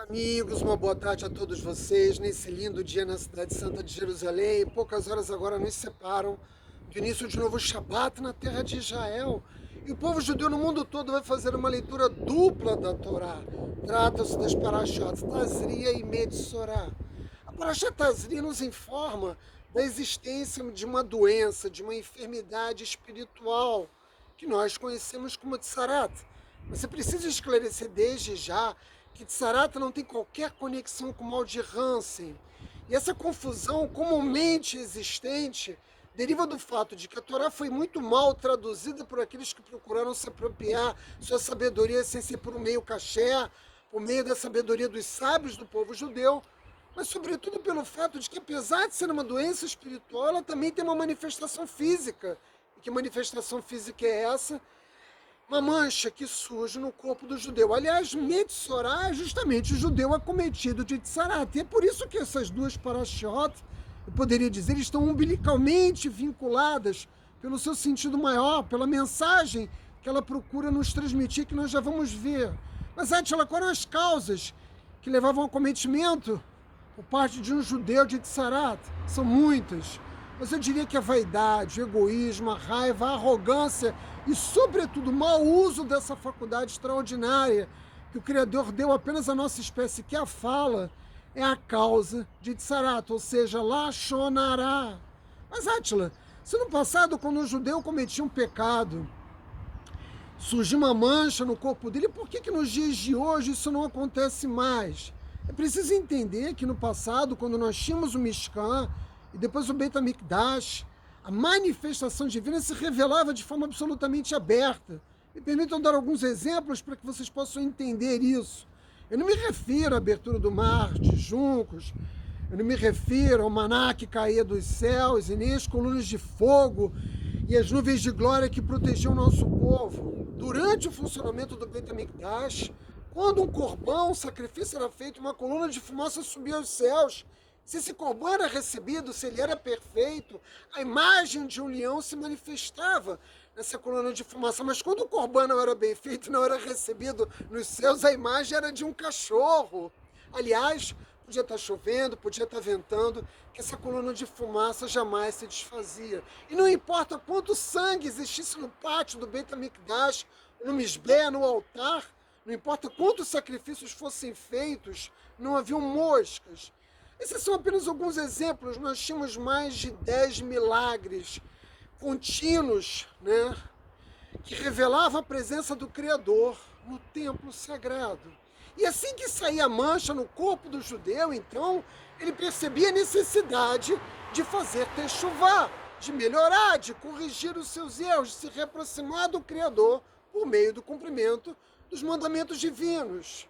Amigos, uma boa tarde a todos vocês nesse lindo dia na cidade santa de Jerusalém. Poucas horas agora nos separam do início de novo Shabat na terra de Israel. E o povo judeu no mundo todo vai fazer uma leitura dupla da Torá. Trata-se das Parashot Tazria e Metzorah. A Parashat Tazria nos informa da existência de uma doença, de uma enfermidade espiritual que nós conhecemos como Tsarat. Você precisa esclarecer desde já que Tzarata não tem qualquer conexão com o mal de Hansen. E essa confusão comumente existente deriva do fato de que a Torá foi muito mal traduzida por aqueles que procuraram se apropriar sua sabedoria sem ser por um meio caché, por meio da sabedoria dos sábios do povo judeu, mas sobretudo pelo fato de que, apesar de ser uma doença espiritual, ela também tem uma manifestação física. E que manifestação física é essa? Uma mancha que surge no corpo do judeu. Aliás, Metzorah é justamente o judeu acometido de Tsarat. E é por isso que essas duas parashot, eu poderia dizer, estão umbilicalmente vinculadas pelo seu sentido maior, pela mensagem que ela procura nos transmitir, que nós já vamos ver. Mas, Átila, quais eram as causas que levavam ao acometimento por parte de um judeu de Tsarat? São muitas. Mas eu diria que a vaidade, o egoísmo, a raiva, a arrogância e, sobretudo, o mau uso dessa faculdade extraordinária que o Criador deu apenas à nossa espécie, que é a fala, é a causa de Tsarat, ou seja, Lashon Hará. Mas, Átila, se no passado, quando um judeu cometia um pecado, surgiu uma mancha no corpo dele, por que nos dias de hoje isso não acontece mais? É preciso entender que no passado, quando nós tínhamos o Mishkan, e depois o Beit HaMikdash, a manifestação divina se revelava de forma absolutamente aberta. Me permitam dar alguns exemplos para que vocês possam entender isso. Eu não me refiro à abertura do mar de juncos, eu não me refiro ao maná que caía dos céus, e nem às colunas de fogo e as nuvens de glória que protegiam o nosso povo. Durante o funcionamento do Beit HaMikdash, quando um corbão, um sacrifício era feito, uma coluna de fumaça subia aos céus. Se esse corbão era recebido, se ele era perfeito, a imagem de um leão se manifestava nessa coluna de fumaça. Mas quando o corbão não era bem feito, não era recebido nos céus, a imagem era de um cachorro. Aliás, podia estar chovendo, podia estar ventando, que essa coluna de fumaça jamais se desfazia. E não importa quanto sangue existisse no pátio do Beit HaMikdash, no misbé, no altar, não importa quantos sacrifícios fossem feitos, não haviam moscas. Esses são apenas alguns exemplos. Nós tínhamos mais de 10 milagres contínuos, que revelavam a presença do Criador no templo sagrado. E assim que saía a mancha no corpo do judeu, então, ele percebia a necessidade de fazer techuvá, de melhorar, de corrigir os seus erros, de se reaproximar do Criador por meio do cumprimento dos mandamentos divinos.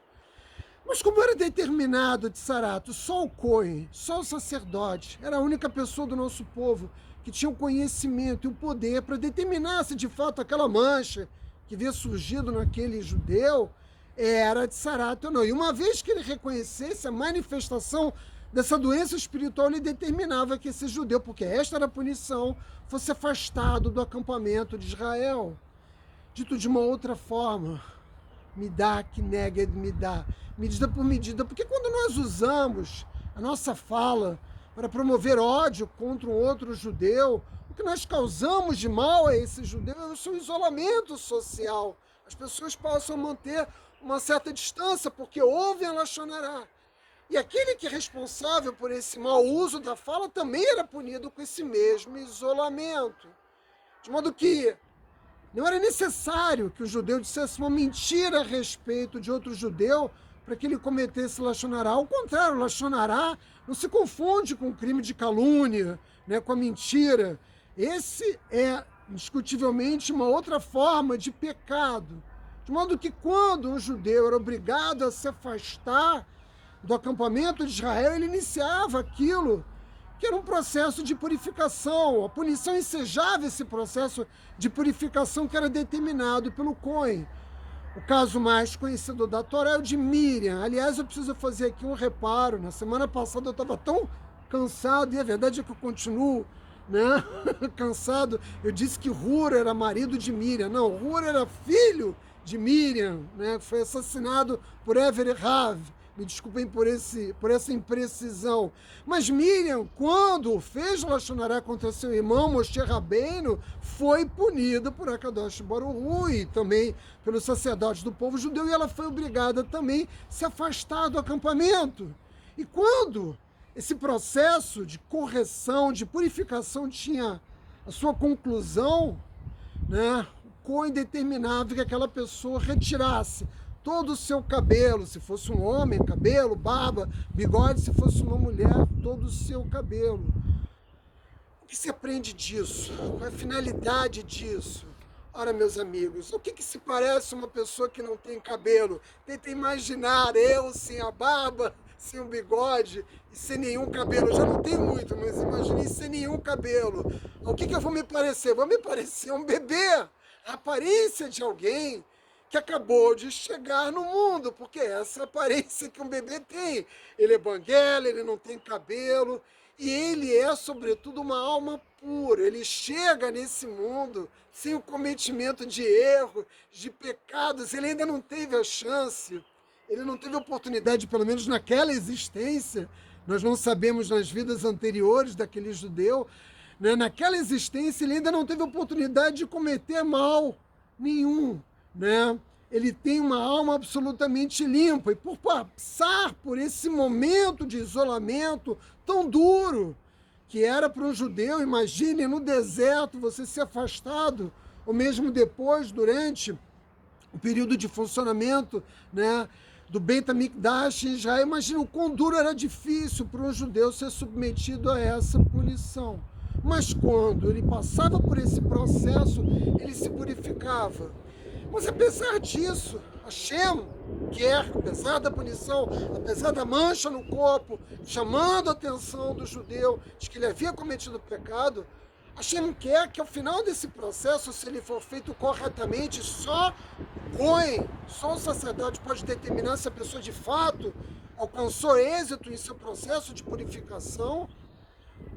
Mas como era determinado de Sarato, só o Cohen, só o sacerdote, era a única pessoa do nosso povo que tinha o conhecimento e o poder para determinar se de fato aquela mancha que havia surgido naquele judeu era de Sarato ou não. E uma vez que ele reconhecesse a manifestação dessa doença espiritual, ele determinava que esse judeu, porque esta era a punição, fosse afastado do acampamento de Israel. Dito de uma outra forma, Midá que neged midá, medida por medida, porque quando nós usamos a nossa fala para promover ódio contra um outro judeu, o que nós causamos de mal a esse judeu é o seu isolamento social. As pessoas passam a manter uma certa distância porque ouvem a Lashon Hará. E aquele que é responsável por esse mau uso da fala também era punido com esse mesmo isolamento. De modo que não era necessário que o judeu dissesse uma mentira a respeito de outro judeu para que ele cometesse Lashon Hará. Ao contrário, Lashon Hará não se confunde com o crime de calúnia, com a mentira. Esse é, indiscutivelmente, uma outra forma de pecado. De modo que quando um judeu era obrigado a se afastar do acampamento de Israel, ele iniciava aquilo que era um processo de purificação. A punição ensejava esse processo de purificação que era determinado pelo Cohen. O caso mais conhecido da Torá é o de Miriam. Aliás, eu preciso fazer aqui um reparo. Na semana passada eu estava tão cansado, e a verdade é que eu continuo cansado. Eu disse que Hur era marido de Miriam. Não, Hur era filho de Miriam, que foi assassinado por Ever e Rav. Me desculpem por essa imprecisão. Mas Miriam, quando fez Lashon Hará contra seu irmão Moshe Rabbeinu, foi punida por Akadosh Baruch Hu e também pelos sacerdotes do povo judeu, e ela foi obrigada também a se afastar do acampamento. E quando esse processo de correção, de purificação tinha a sua conclusão, né, ficou indeterminável que aquela pessoa retirasse todo o seu cabelo, se fosse um homem, cabelo, barba, bigode, se fosse uma mulher, todo o seu cabelo. O que se aprende disso? Qual é a finalidade disso? Ora, meus amigos, o que se parece uma pessoa que não tem cabelo? Tenta imaginar eu sem a barba, sem o bigode e sem nenhum cabelo. Eu já não tenho muito, mas imagine sem nenhum cabelo. O que eu vou me parecer? Vou me parecer um bebê. A aparência de alguém que acabou de chegar no mundo, porque essa é a aparência que um bebê tem. Ele é banguela, ele não tem cabelo, e ele é, sobretudo, uma alma pura. Ele chega nesse mundo sem o cometimento de erros, de pecados, ele ainda não teve a chance, ele não teve a oportunidade, pelo menos naquela existência, nós não sabemos nas vidas anteriores daquele judeu, né? Naquela existência ele ainda não teve a oportunidade de cometer mal nenhum, né? Ele tem uma alma absolutamente limpa, e por passar por esse momento de isolamento tão duro, que era para um judeu, imagine no deserto você ser afastado, ou mesmo depois, durante o período de funcionamento, né, do Beit HaMikdash em Israel, imagina o quão duro era difícil para um judeu ser submetido a essa punição. Mas quando ele passava por esse processo, ele se purificava. Mas apesar disso, Hashem quer, apesar da punição, apesar da mancha no corpo, chamando a atenção do judeu de que ele havia cometido pecado, Hashem quer que ao final desse processo, se ele for feito corretamente, só o sacerdote pode determinar se a pessoa de fato alcançou êxito em seu processo de purificação.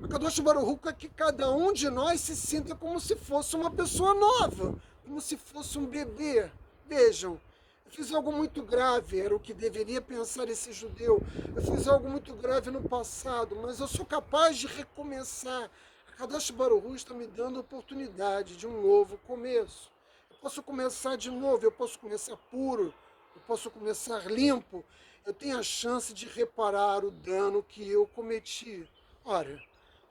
A Kadosh Baruch Hu quer que cada um de nós se sinta como se fosse uma pessoa nova, como se fosse um bebê. Vejam, eu fiz algo muito grave, era o que deveria pensar esse judeu. Eu fiz algo muito grave no passado, mas eu sou capaz de recomeçar. A Kadosh Baruch Hu está me dando a oportunidade de um novo começo. Eu posso começar de novo, eu posso começar puro, eu posso começar limpo. Eu tenho a chance de reparar o dano que eu cometi. Ora,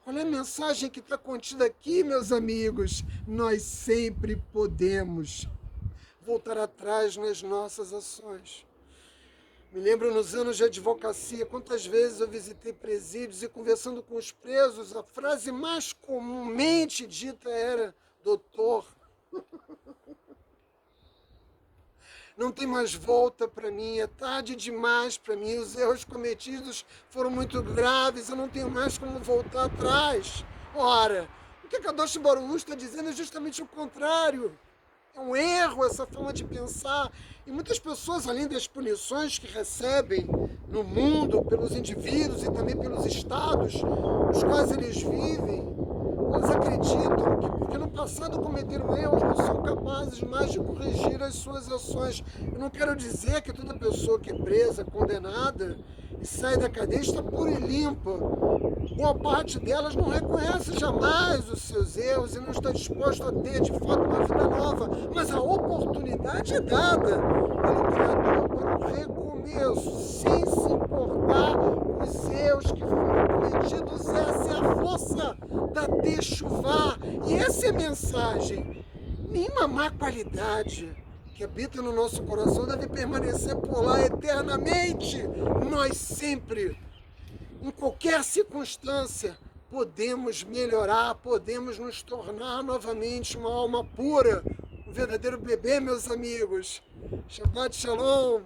qual é a mensagem que está contida aqui, meus amigos? Nós sempre podemos voltar atrás nas nossas ações. Me lembro nos anos de advocacia, quantas vezes eu visitei presídios e conversando com os presos, a frase mais comumente dita era: doutor, não tem mais volta para mim, é tarde demais para mim, os erros cometidos foram muito graves, eu não tenho mais como voltar atrás. Ora, o que a Kadosh Baruch Hu está dizendo é justamente o contrário. É um erro essa forma de pensar. E muitas pessoas, além das punições que recebem no mundo pelos indivíduos e também pelos estados nos quais eles vivem, elas acreditam que porque no passado cometeram erros, não são capazes mais de corrigir as suas ações. Eu não quero dizer que toda pessoa que é presa, condenada e sai da cadeia está pura e limpa. Boa parte delas não reconhece jamais os seus erros e não está disposto a ter de fato uma vida nova. Mas a oportunidade é dada pelo Criador para um recomeço, sem se importar com os erros que foram cometidos. Essa é a força da Techuvá. E essa é a mensagem. Nenhuma má qualidade que habita no nosso coração deve permanecer por lá eternamente. Nós sempre, em qualquer circunstância, podemos melhorar, podemos nos tornar novamente uma alma pura, um verdadeiro bebê, meus amigos. Shabbat Shalom.